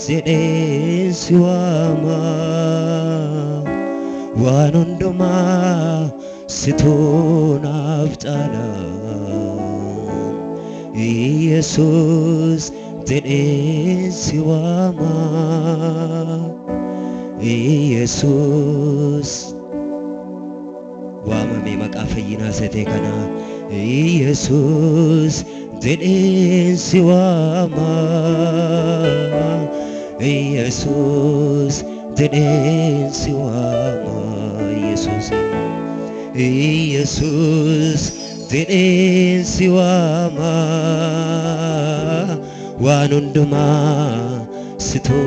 jedheen si waama waan hundumaa situ naaf caala Yesus jedheen si waama Yesus waamame maqaa fayyinaa setee kana Yesus jedheen si waama Yesus jedheen si waama Yesus jedheen si waama waan hundumaa situ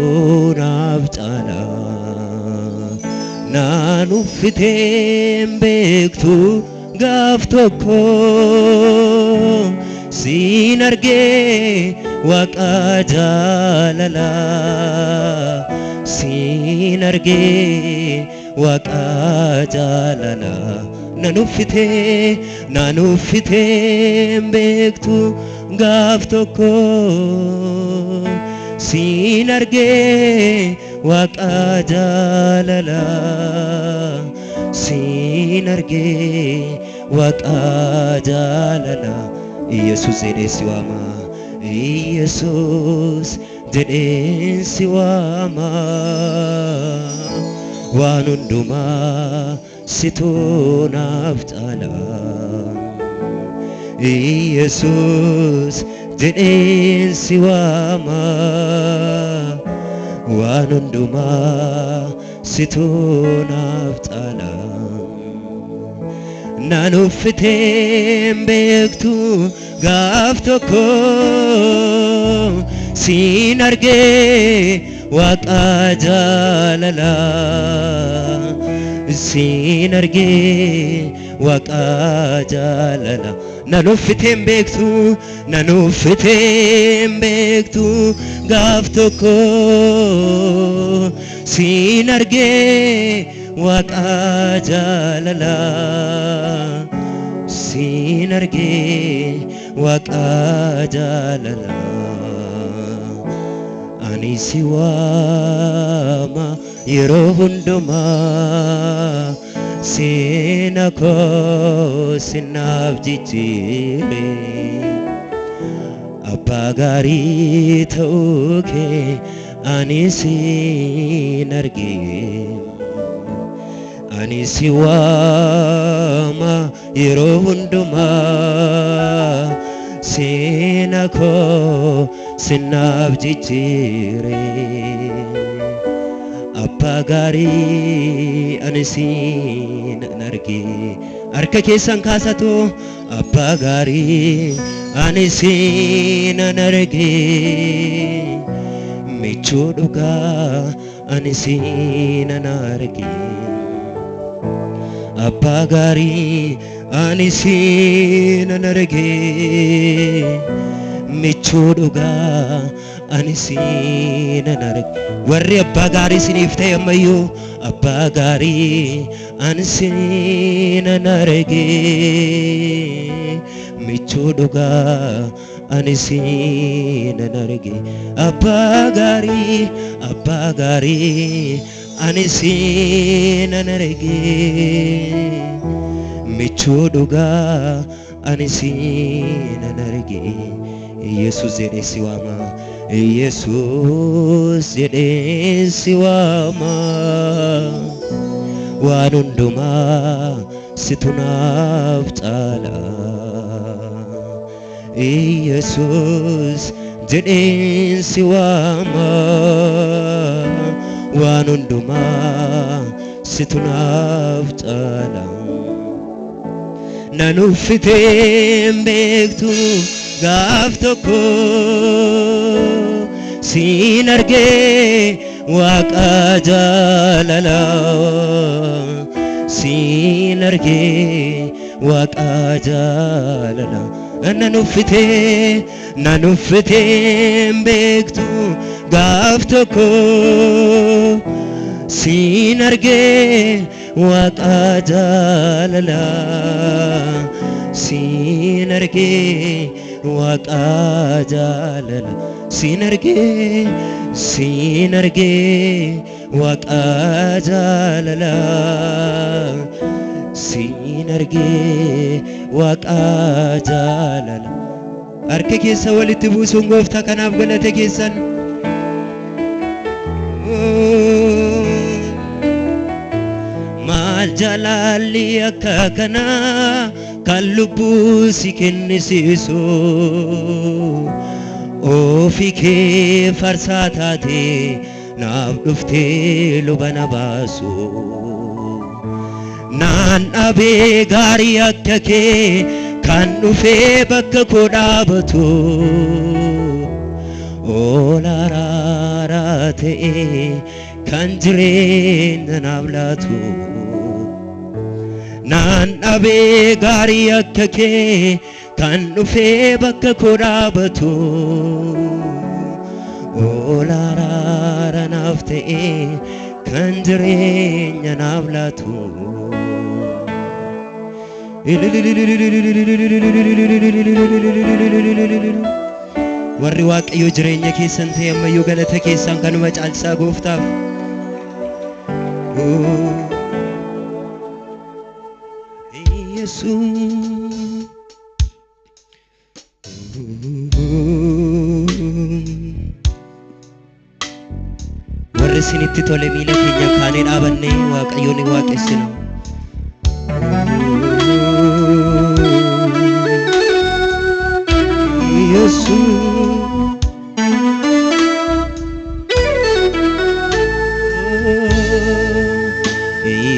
naaf caala naan uffiteen beektu gaaf tokko siin argee waaqa jaalala siin argee waaqa jaalala naan uffiteen beektu gaaf tokko siin argee waaqa jaalala siin argee waaqa jaalala Yesus jedheen si waama Yesus jedheen si waama waan hundumaa situ naaf caala Yesus jedheen si waama waan hundumaa situ naaf caala naan uffiteen beektu gaaf tokko siin argee waaqa jaalala siin argee waaqa jaalala naan uffiteen beektu gaaf tokko siin argee waaqa jaalala siin argee waaqa jaalala ani si waama yeroo hundumaa seena koo sinaaf jijjiire abbaa gaarii ta'uu kee ani siin argee ani si waama yeroo hundumaa seena koo sinaaf jijjiire abbaa gaarii ani siin argee harka keessan kaasatu abbaa gaarii ani siin argee michuu dhugaa ani siin argee abbaa gaarii ani siin argee michuu dhugaa ani siin argee warri abbaa gaarii isiniif ta'e ammayyuu abbaa gaarii ani siin argee michuu dhugaa ani siin argee abbaa gaarii ani siin argee michuu dhugaa ani siin argee Yesus jedheen si waama Yesus jedheen si waama waan hundumaa situ naaf caala Yesus jedheen si waama waan hundumaa situ naaf caala naan uffiteen beektu gaaf tokko siin argee waaqa jaalala siin argee waaqa jaalala naan uffiteen beektu gaaf tokko siin argee waaqa jaalala siin argee waaqa jaalala siin argee waaqa jaalala siin argee waaqa jaalala. Harka keessa walitti buusuun gooftaa kanaaf galata keessan. Maal jaalalli akka kanaa kan lubbuu si kennisiisu ofii kee farsaa taatee naaf dhuftee luba na baasu. Naan dhabee gaarii akka kee kan dhufee bakka koo dhaabatu ol araaraa ta'ee kan jireenya naaf laatu. Naan dhabee gaarii akka kee kan dhufee bakka koo dhaabatu ol araaraa naaf ta'ee kan jireenya naaf laatu. Warri waaqayyo jireenya keessan ta'e ammayyuu galata keessan kanuma caalsaa gooftaaf. Warri isinitti tole miila keenya kaanee dhaabannee waaqayyoon waaqessina.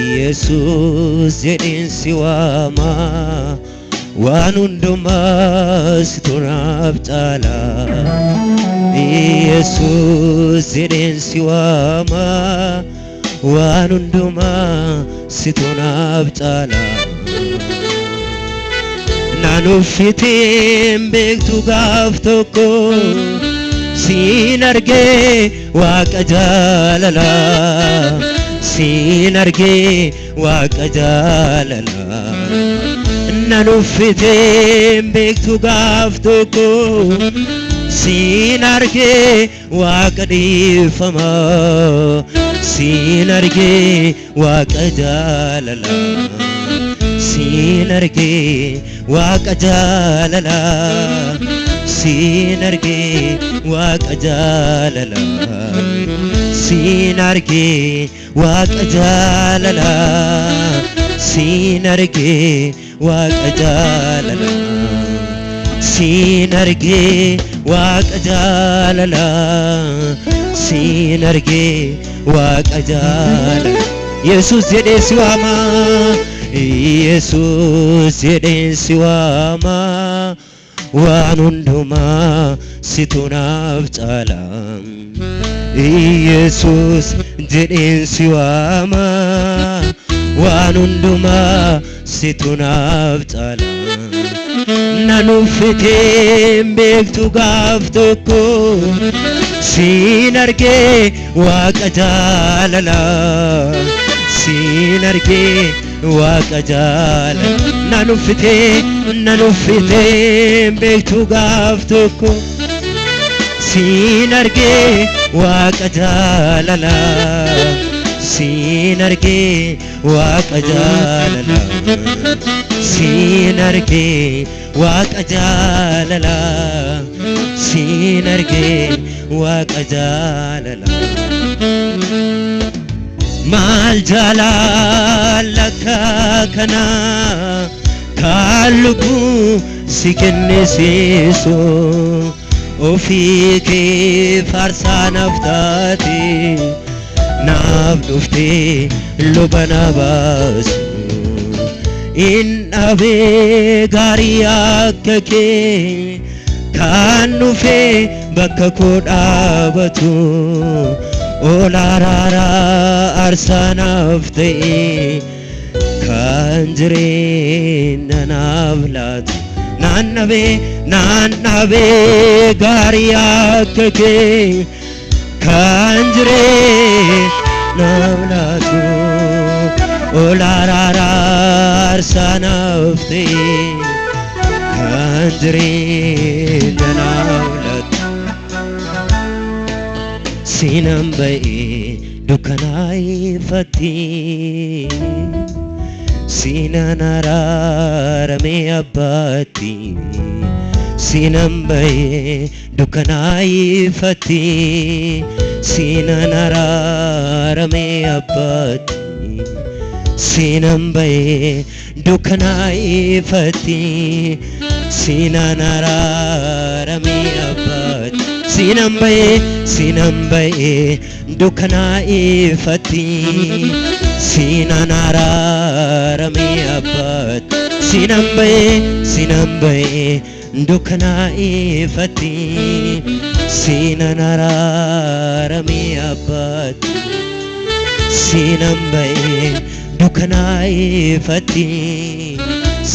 Yesus jedheen si waama waan hundumaa situ naaf caala. Yesus jedheen si waama waan hundumaa situ naaf caala. Naan uffiteen beektu gaaf tokko siin argee waaqa jaalala. Siin argee waaqa jaalala. Naan uffiteen beektu gaaf tokko siin argee waaqa dhiifama. Siin argee waaqa jaalala. Siin argee waaqa jaalala. Siin argee waaqa jaalala. Siin argee waaqa jaalala. Siin argee waaqa jaalala. Siin argee waaqa jaalala. Siin argee waaqa jaalala. Yesus jedhee si waama. Yesus jedheen si waama waan hundumaa situ naaf caala. Yesus jedheen si waama waan hundumaa situ naaf caala. Naan uffiteen beektu gaaf tokko siin argee waaqa jaalala. Siin argee waaqa jaalala. Naan uffiteen beektu gaaf tokko siin argee waaqa jaalala. Siin argee waaqa jaalala. Siin argee waaqa jaalala. Siin argee waaqa jaalala. Maal jaalala akka kanaa kan lubbuu si kennisiisu ofii kee farsaa naaf taatee naaf dhuftee luba na baasu. Hin dhabee gaarii akka kee kan dhufee bakka koo dhaabatu ol araaraa aarsaa naaf ta'ee kan jireenya naaf laatu. Naan dhabee gaarii akka kee kan jireenya naaf laatu ol araaraa aarsaa naaf ta'ee kan jireenya sinambae dukanai fati sinanararame abati sinambae dukanai fati sinanararame abati sinambae dukanai fati sinanararame abati sinambae dukanai fati sinanararame abati sinambae dukanai fati sinanararame abati sinambae dukanai fati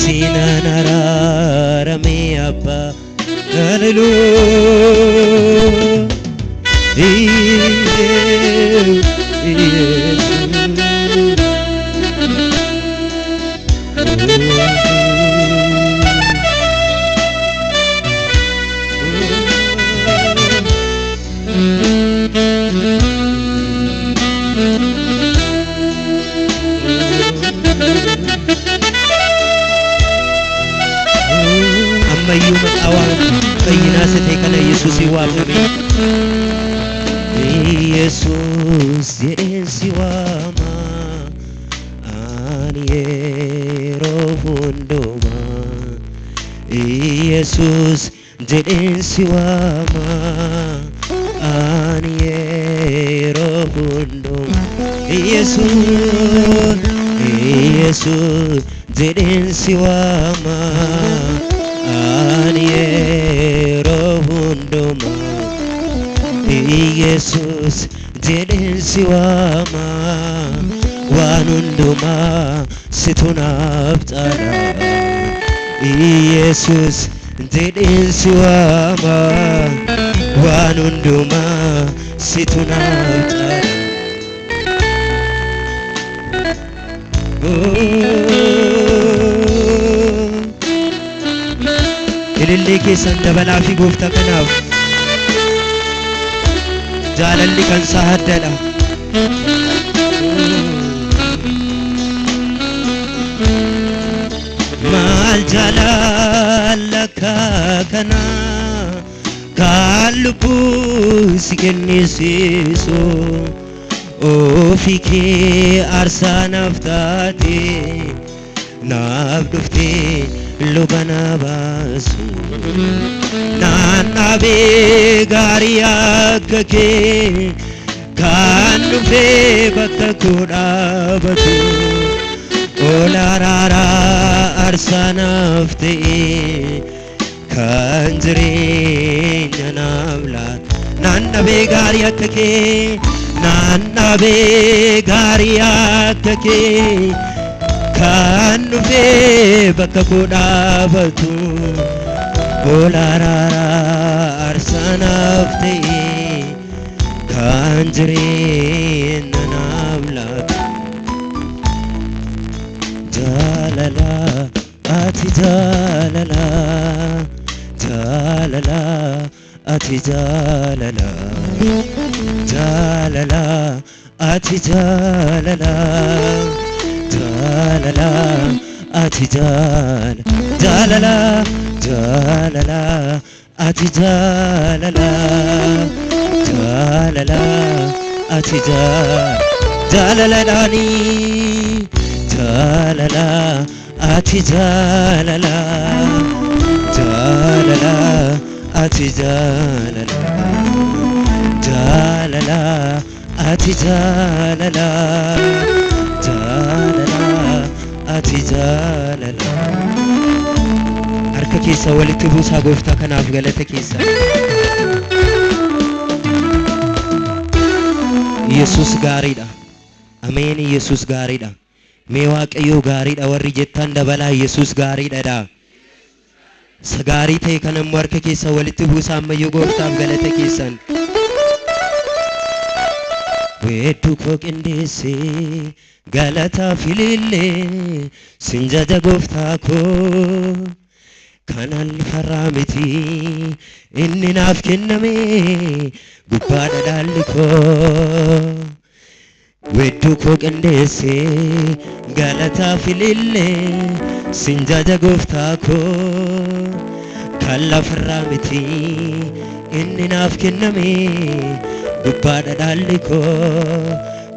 sinanararame abati Hallelujah. Ammayyuu maqaawwan fayyinaa satee kana Yesuusii waamame Yesuus jedheen si waama ani yeroo hundumaa Yesuus jedheen si waama ani yeroo hundumaa Yesuus jedheen si waama ani yeroo hundumaa Yesus jedheen si waama waan hundumaa situ naaf caala Yesus jedheen si waama waan hundumaa situ naaf caala ilillee keessan dabalaa fi gooftaa kanaaf jaalalli kan saaddadha maal jaalala kana kan lubbuu si kennisiisu ofii kee aarsaa naaf taate naaf dhuftee lubana baasu naannabee gaarii akka kee kan dhufee bakka koo dhaabatu ol araaraa aarsaa naaf ta'e kan jireenya naaf laata naannabee gaarii akka kee naannabee gaarii akka kee kan dhufee bakka koo dhaabatu ol araaraa aarsaa naaf ta'e kan jireenya naaf laata jaalala ati jaalala jaalala ati jaalala jaalala ati jaalala jaalala ati jaalala jaalala ati jaalala jaalala ati jaalala daani jaalala ati jaalala jaalala ati jaalala jaalala ati jaalala jaalala ati jaalala harka keessa walitti buusaa gooftaa kanaaf galata keessa Yesuus gaariidha ameen Yesuus gaariidha mee waaqayyo gaariidha warri jettan dabalaa Yesuus gaariidha sagaarii ta'e kanammoo harka keessa walitti buusaa ammayyoo gooftaaf galata keessan weedduu koo qindeessee galata filillee sinjaja gooftaa koo kanan lifarraa miti inni naaf kenname gubbaadha dhaalli koo wedduu koo qindeesse galataa filillee sinjaja gooftaa koo kan lafarraa miti inni naaf kenname gubbaadha dhaalli koo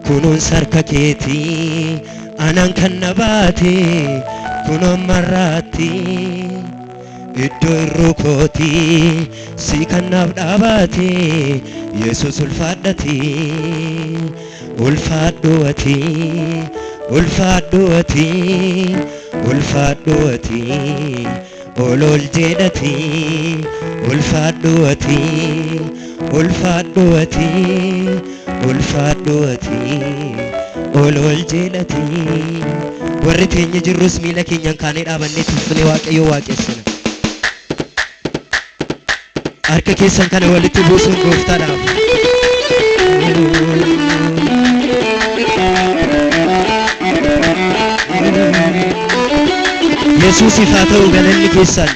kunuun sarka keetii anan kan nabaate kunuun marraatti iddoo irruu kootii si kan naaf dhaabaate Yesuus ulfaadhati ulfaadhu ati ulfaadhu ati ulfaadhu ati olol jedhati ulfaadhu ati ulfaadhu ati ulfaadhu ati olol jedhati warri teenya jirrus miila keenyan kaanee dhaabannee tuffne waaqayyoo waaqessina harka keessan kana walitti buusuun gooftaadhaaf Yesuusiif haa ta'u galanni keessan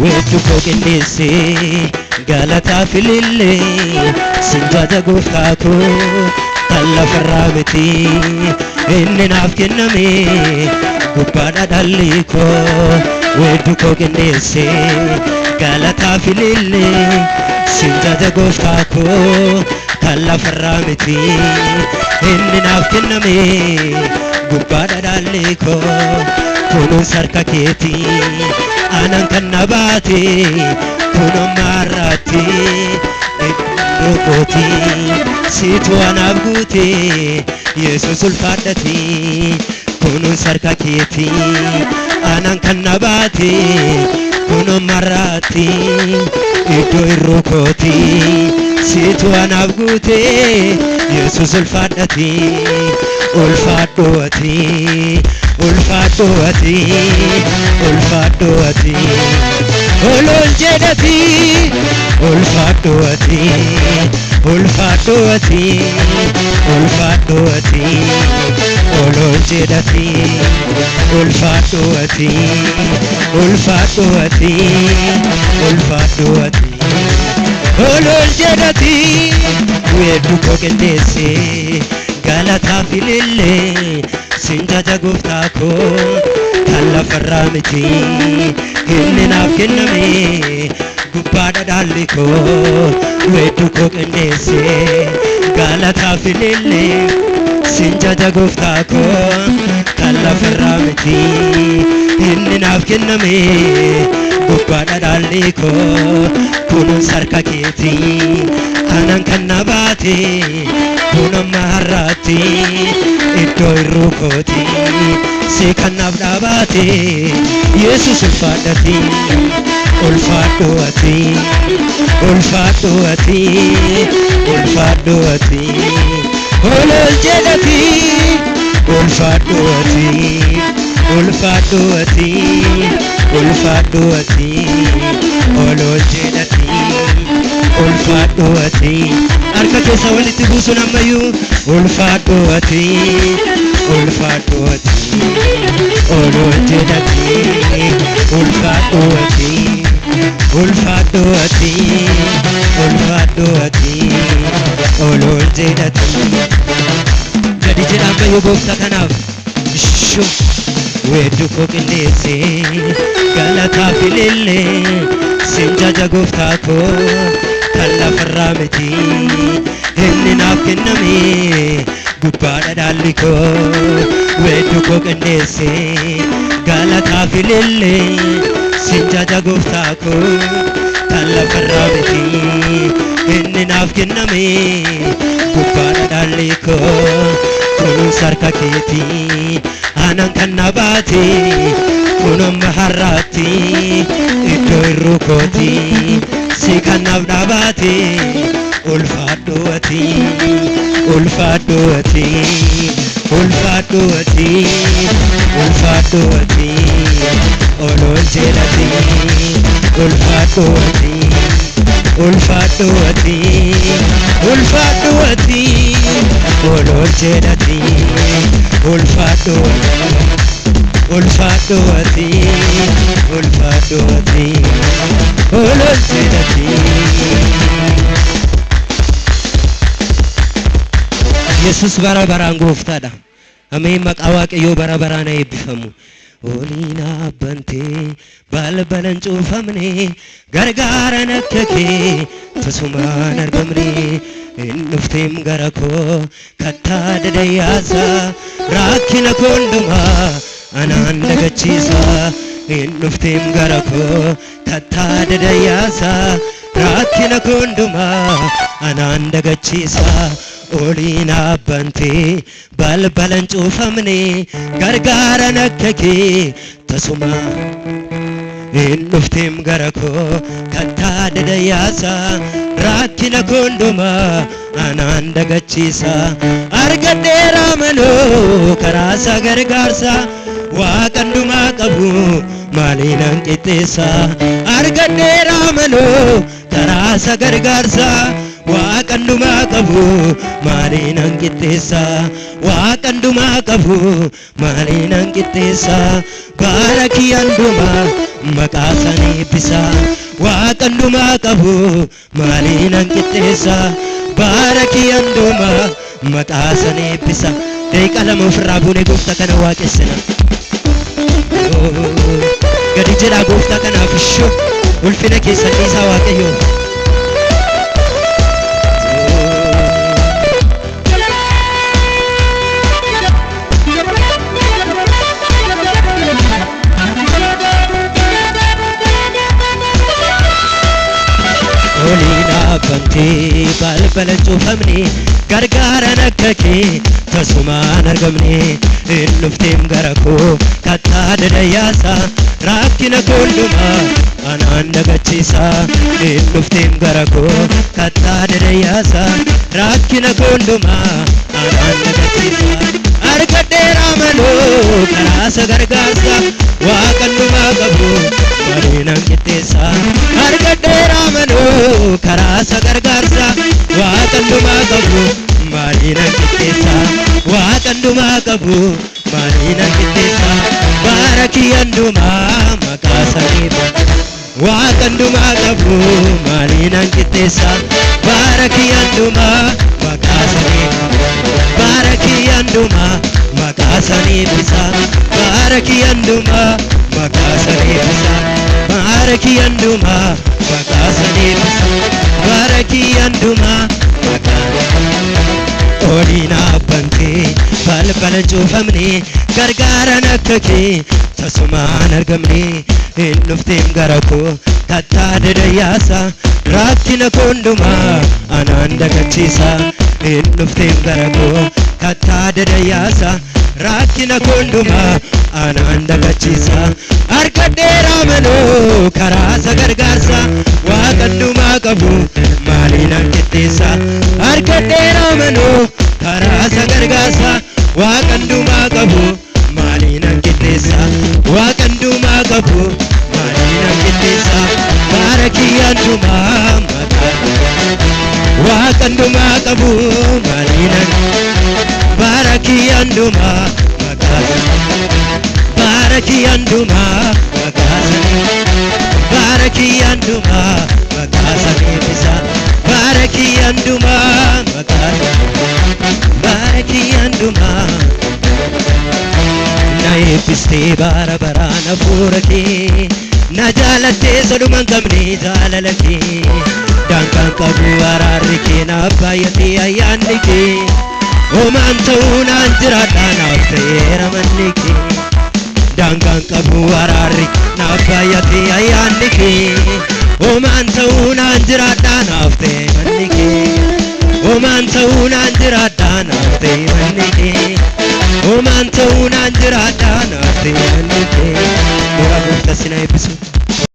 wedduu koo qindeesse galataa filillee sinjaja gooftaa koo kan lafarraa miti inni naaf kenname gubbaadha dhaalli koo wedduu koo qindeesse galataa filillee sinjaja gooftaa koo kan lafarraa miti inni naaf kenname gubbaadha dhaalli koo kunuun sarka keetii anan kan nabaate kunuun marraatti iddoo kootii situ anaaf guute Yesuus ulfaadhati kunuun sarka keetii anan kan nabaate kunuun marraatti iddoo irruu kootii situ anaaf guute Yesuus ulfaadhati ulfaadhu ati ulfaadhu ati ulfaadhu ati olol jedhati ulfaadhu ati ulfaadhu ati ulfaadhu ati olol jedhati ulfaadhu ati ulfaadhu ati ulfaadhu ati olol jedhati wedduu koo qindeesse galataa filillee sinjaja gooftaa koo kan lafarraa miti inni naaf kenname gubbaadha dhaalli koo wedduu koo qindeesse galataa filillee sinjaja gooftaa koo kan lafarraa miti inni naaf kenname gubbaadha dhaalli koo kunuun sarka keetii anan kan nabaate kunuun marraatti iddoo irruu kootii si kan naaf dhaabaate Yesuus ulfaadhati ulfaadhu ati ulfaadhu ati ulfaadhu ati olol jedhati ulfaadhu ati ulfaadhu ati ulfaadhu ati olol jedhati ulfaadhu ati harka keessa walitti buusuun ammayyuu ulfaadhu ati ulfaadhu ati olol jedhati ulfaadhu ati ulfaadhu ati ulfaadhu ati olol jedhati gadi jedha ammayyuu gooftaa kanaaf wedduu koo qindeesse galataa filillee sinjaja gooftaa koo kan lafarraa miti inni naaf kenname gubbaadha dhaalli koo wedduu koo qindeesse galataa filillee sinjaja gooftaa koo kan lafarraa miti inni naaf kenname gubbaadha dhaalli koo kunuun sarka keetii anan kan nabaate kunuun marraatti iddoo irruu kootii si kan naaf dhaabaate ulfaadhuwati ulfaadhuwati ulfaadhuwati ulfaadhuwati olol jedhati ulfaadhuwati ulfaadhuwati ulfaadhuwati olol jedhati ulfaadhuwati ulfaadhuwati ulfaadhuwati olol jedhati Yesus bara baraan gooftaadha. Ameen maqaa Waaqayyoo bara baraan eebbifamu. Olina bantee balbalan cuufamne gargaaran akka kee tasumaan argamne hin dhufteem gara koo kattaa dadayyaasa rakkina koo hundumaa anaan dagachiisa hin dhufteem gara koo kattaa dadayyaasa rakkina koo hundumaa anaan dagachiisa Olina bantee balbalan cuufamne gargaaran akka kee tasumaan hin dhufteem gara koo kattaa dadayyaasa rakkina koo hundumaa anaan dagachiisa argadheera amanoo karaa isaa gargaarsa Waaqa hundumaa qabu maaliinan qixxeessa argadheera amanoo karaa isaa gargaarsa Waaqa hundumaa qabu maaliinan qixxeessa Waaqa hundumaa qabu maaliinan qixxeessa bara kiyya hundumaa maqaa isaa eebbisa Waaqa hundumaa qabu maaliinan qixxeessa bara kiyya hundumaa maqaa isaa eebbisa deeqa lama ofirraa buunee gooftaa kana waaqessina gadi jedhaa gooftaa kanaaf ishoo ulfina keessan dhiisaa Waaqayyoo Olina bantee balbalan cuufamne gargaaran akka kee tasumaan argamne hin dhufteem gara koo kattaa dadayyaasa rakkina koo hundumaa anaan dagachiisa hin dhufteem gara koo kattaa dadayyaasa rakkina koo hundumaa anaan dagachiisa argadheera amanoo karaa isaa gargaarsa Waaqa hundumaa qabu maaliinan qixxeessa argadheera amanoo karaa isaa gargaarsa Waaqa hundumaa qabu maaliinan qixxeessa Waaqa hundumaa qabu maaliinan qixxeessa bara kiyya hundumaa maqaa isaa eebbisa Waaqa hundumaa qabu maaliinan qixxeessa bara kiyya hundumaa maqaa isaa eebbisa bara kiyya hundumaa maqaa isaa eebbisa bara kiyya hundumaa maqaa isaa eebbisa bara kiyya hundumaa maqaa isaa eebbisa bara kiyya hundumaa maqaa Olina bantee balbalan cuufamne gargaaran akka kee tasumaan argamne hin dhufteem gara koo kattaa dadayyaasa rakkina koo hundumaa anaan dagachiisa hin dhufteem gara koo kattaa dadayyaasa rakkina koo hundumaa anaan dagachiisa argadheera amanoo karaa isaa gargaarsa Waaqa hundumaa qabu maaliinan qixxeessa argadheera amanoo karaa isaa gargaarsa Waaqa hundumaa qabu maaliinan qixxeessa Waaqa hundumaa qabu maaliinan qixxeessa bara kiyya hundumaa maqaa Waaqa hundumaa qabu maaliinan bara kiyya hundumaa maqaa bara kiyya hundumaa maqaa bara kiyya hundumaa maqaa isaa eebbisa bara kiyya hundumaa maqaa bara kiyya hundumaa na eebbistee bara baraan hafuura kee na jaalattee soduman qabne jaalala kee daangaan qabu araarri kee naaf baay'atee ayyaanni kee homaan ta'uu naan jiraadha naaf ta'eera manni kee daangaan qabu araarri naaf baay'atee ayyaanni kee homaan ta'uu naan jiraadha naaf ta'e manni kee homaan ta'uu naan jiraadha naaf ta'e manni kee homaan ta'uu naan jiraadha naaf ta'e manni kee Gooftaa sinaa eebbisu